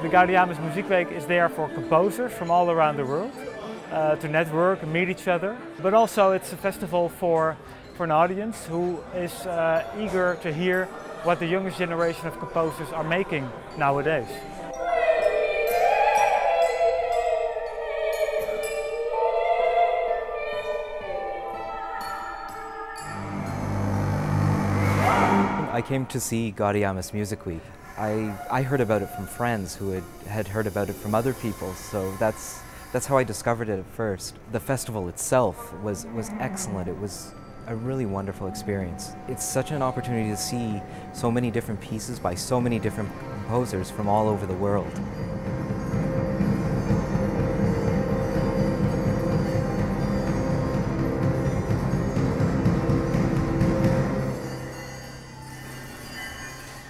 The Gaudeamus Muziekweek is there for composers from all around the world to network and meet each other. But also it's a festival for an audience who is eager to hear what the youngest generation of composers are making nowadays. I came to see Gaudeamus Muziekweek. I heard about it from friends who had heard about it from other people, so that's how I discovered it at first. The festival itself was excellent. It was a really wonderful experience. It's such an opportunity to see so many different pieces by so many different composers from all over the world.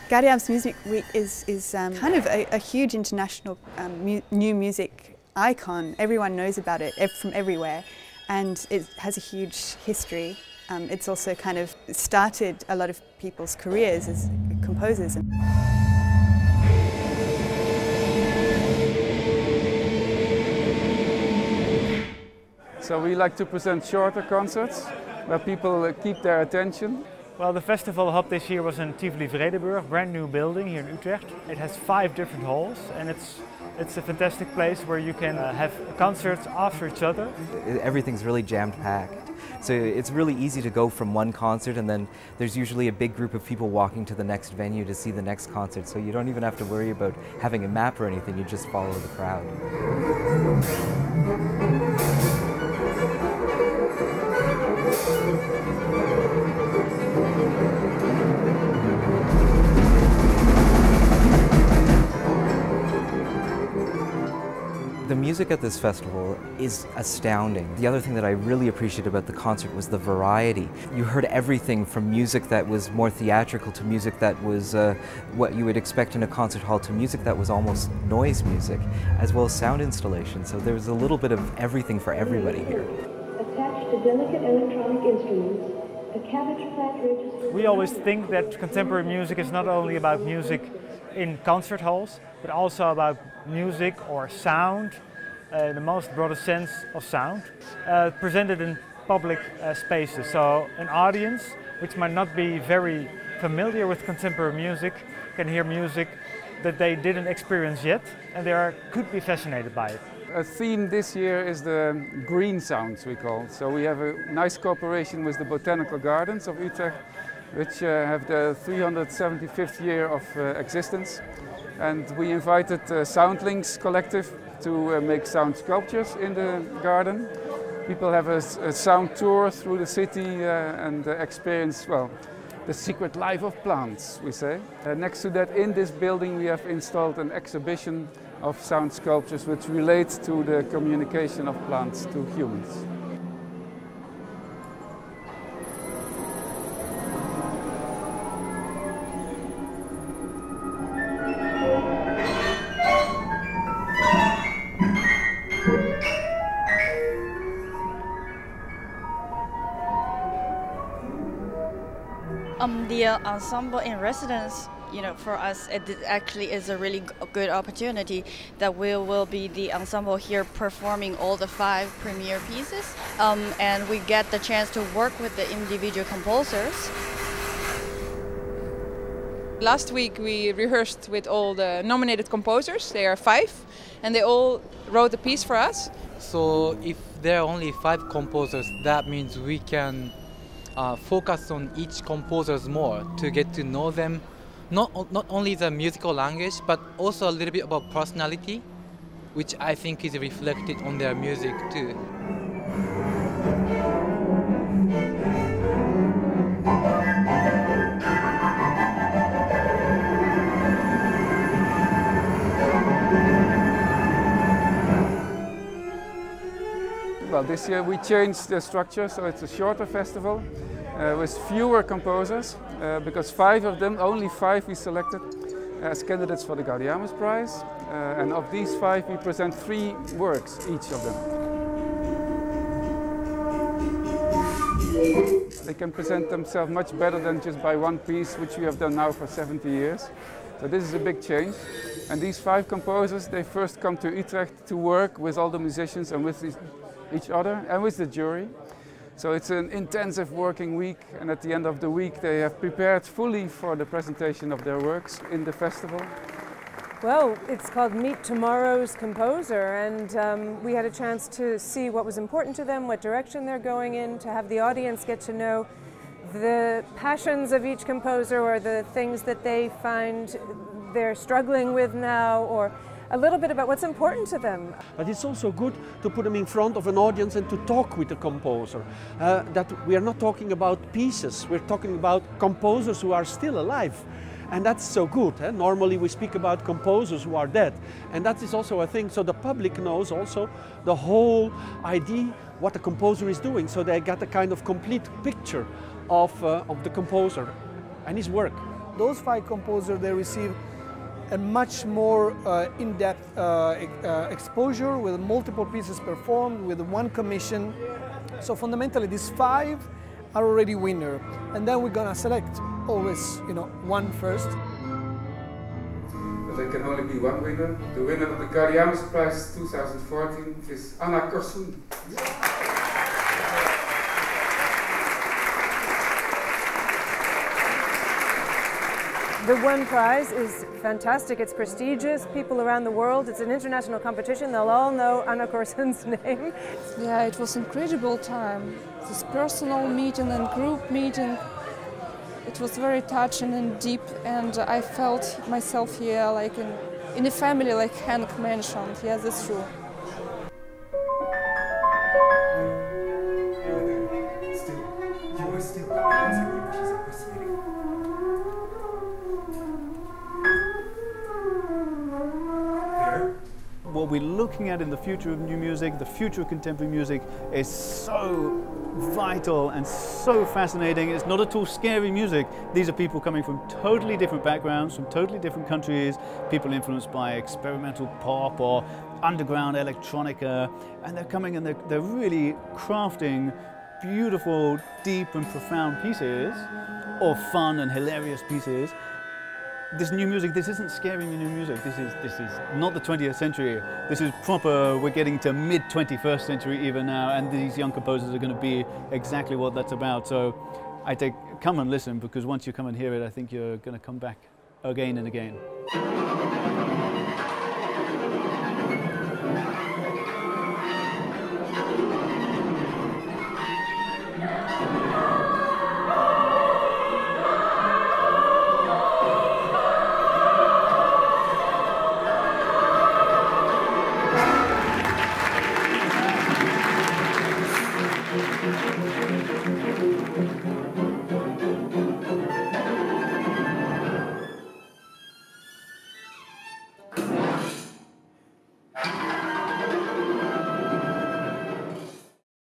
Gaudeamus Muziekweek is kind of a huge international new music icon. Everyone knows about it from everywhere, and it has a huge history. It's also kind of started a lot of people's careers as composers. So we like to present shorter concerts where people keep their attention. Well, the festival hub this year was in Tivoli-Vredenburg, brand new building here in Utrecht. It has 5 different halls, and it's a fantastic place where you can have concerts after each other. Everything's really jam-packed. So it's really easy to go from one concert, and then there's usually a big group of people walking to the next venue to see the next concert. So you don't even have to worry about having a map or anything, you just follow the crowd. The music at this festival is astounding. The other thing that I really appreciated about the concert was the variety. You heard everything from music that was more theatrical to music that was what you would expect in a concert hall to music that was almost noise music, as well as sound installation. So there was a little bit of everything for everybody here. Attached to delicate electronic instruments, a cabbage plant register. We always think that contemporary music is not only about music in concert halls, but also about music or sound, in the most broadest sense of sound, presented in public spaces. So an audience which might not be very familiar with contemporary music can hear music that they didn't experience yet, and they could be fascinated by it. A theme this year is the green sounds, we call. So we have a nice cooperation with the Botanical Gardens of Utrecht, which have the 375th year of existence. And we invited Soundlinks Collective to make sound sculptures in the garden. People have a sound tour through the city and experience, well, the secret life of plants, we say. Next to that, in this building, we have installed an exhibition of sound sculptures which relate to the communication of plants to humans. The ensemble in residence, for us, it actually is a really good opportunity that we will be the ensemble here performing all the 5 premiere pieces, and we get the chance to work with the individual composers. Last week we rehearsed with all the nominated composers. They are 5, and they all wrote a piece for us. So if there are only 5 composers, that means we can focus on each composers more to get to know them, not only the musical language, but also a little bit about personality, which I think is reflected on their music too. Well, this year we changed the structure, so it's a shorter festival with fewer composers, because 5 of them, only 5 we selected as candidates for the Gaudeamus Prize, and of these 5 we present 3 works, each of them. They can present themselves much better than just by one piece, which we have done now for 70 years. So this is a big change. And these 5 composers, they first come to Utrecht to work with all the musicians and with each other and with the jury. So it's an intensive working week, and at the end of the week they have prepared fully for the presentation of their works in the festival. Well, it's called Meet Tomorrow's Composer, and we had a chance to see what was important to them, what direction they're going in, to have the audience get to know the passions of each composer or the things that they find they're struggling with now, or a little bit about what's important to them. But it's also good to put them in front of an audience and to talk with the composer. That we are not talking about pieces, we're talking about composers who are still alive. And that's so good. Normally we speak about composers who are dead. And that is also a thing, so the public knows also the whole idea what the composer is doing. So they get a kind of complete picture of the composer and his work. Those 5 composers, they receive a much more in-depth exposure with multiple pieces performed, with 1 commission. So fundamentally these 5 are already winner, and then we're gonna select always, 1 first. But there can only be 1 winner. The winner of the Gaudeamus Prize 2014 is Anna Korsun. The 1 prize is fantastic, it's prestigious, people around the world, it's an international competition, they'll all know Anna Korsun's name. Yeah, it was an incredible time. This personal meeting and group meeting, it was very touching and deep, and I felt myself here like in a family, like Hank mentioned. Yeah, that's true. What we're looking at in the future of new music, the future of contemporary music, is so vital and so fascinating. It's not at all scary music. These are people coming from totally different backgrounds, from totally different countries, people influenced by experimental pop or underground electronica, and they're coming and they're really crafting beautiful, deep and profound pieces, or fun and hilarious pieces. This new music, this isn't scary new music. This is not the 20th century. This is proper, we're getting to mid-21st century even now, and these young composers are going to be exactly what that's about. So I think, come and listen, because once you come and hear it, I think you're going to come back again and again.